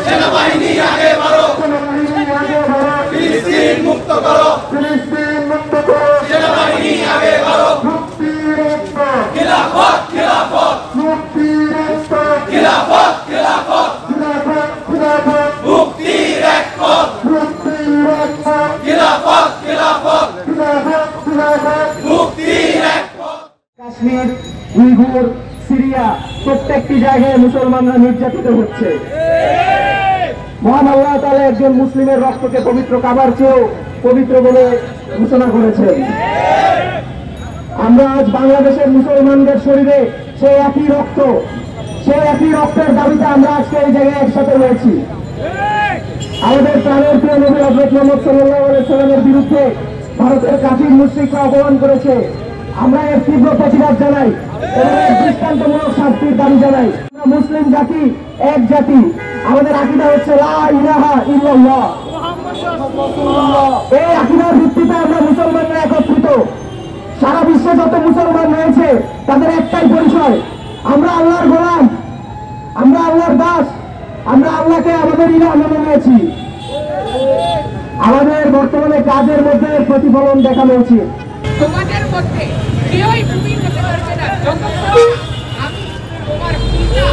সেনাবাহিনী আগে বাড়ো, ফিলিস্তিন মুক্ত করো, সেনাবাহিনী আগে বাড়ো, খিলাফত খিলাফত খিলাফত খিলাফত মুক্তির এক পথ, খিলাফত খিলাফত মুক্তির এক পথ। কাশ্মীর, উইঘুর, সিরিয়া প্রত্যেকটি জায়গায় মুসলমানরা নির্যাতিত হচ্ছে। মহান আল্লাহ তাআলা একজন মুসলিমের রক্তকে পবিত্র কাবার চেয়েও পবিত্র বলে ঘোষণা করেছেন। আমরা আজ বাংলাদেশের মুসলমানদের শরীরে সেই একই রক্তের দাবিতে আমরা আজকে এই জায়গায় একসাথে রয়েছি। আমাদের প্রাণের প্রিয় নবী হযরত মুহাম্মদ সাল্লাল্লাহু আলাইহি ওয়াসাল্লামের বিরুদ্ধে ভারতের কাফির মুশরিকরা অপমান করেছে। আমরা এর তীব্র প্রতিবাদ জানাই এবং এর দৃষ্টান্তমূলক শাস্তির দাবি জানাই। আমরা মুসলিম জাতি, এক জাতি। আমাদের আকীদা হচ্ছে লা ইলাহা ইল্লাল্লাহ। এই আকীদার ভিত্তিতে আমরা মুসলমানরা একত্রিত। সারা বিশ্বে যত মুসলমান রয়েছে তাদের একটাই পরিচয়, আমরা আল্লাহর গোলাম, আমরা আল্লাহর দাস, আমরা আল্লাহকে আমাদের ইলাহ মেনে নিয়েছি। আমাদের বর্তমানে কাজের মধ্যে প্রতিফলন দেখানো উচিত। তোমাদের মধ্যে কেউই ভূমি হতে পারবে না যতক্ষণ আমি তোমার পিতা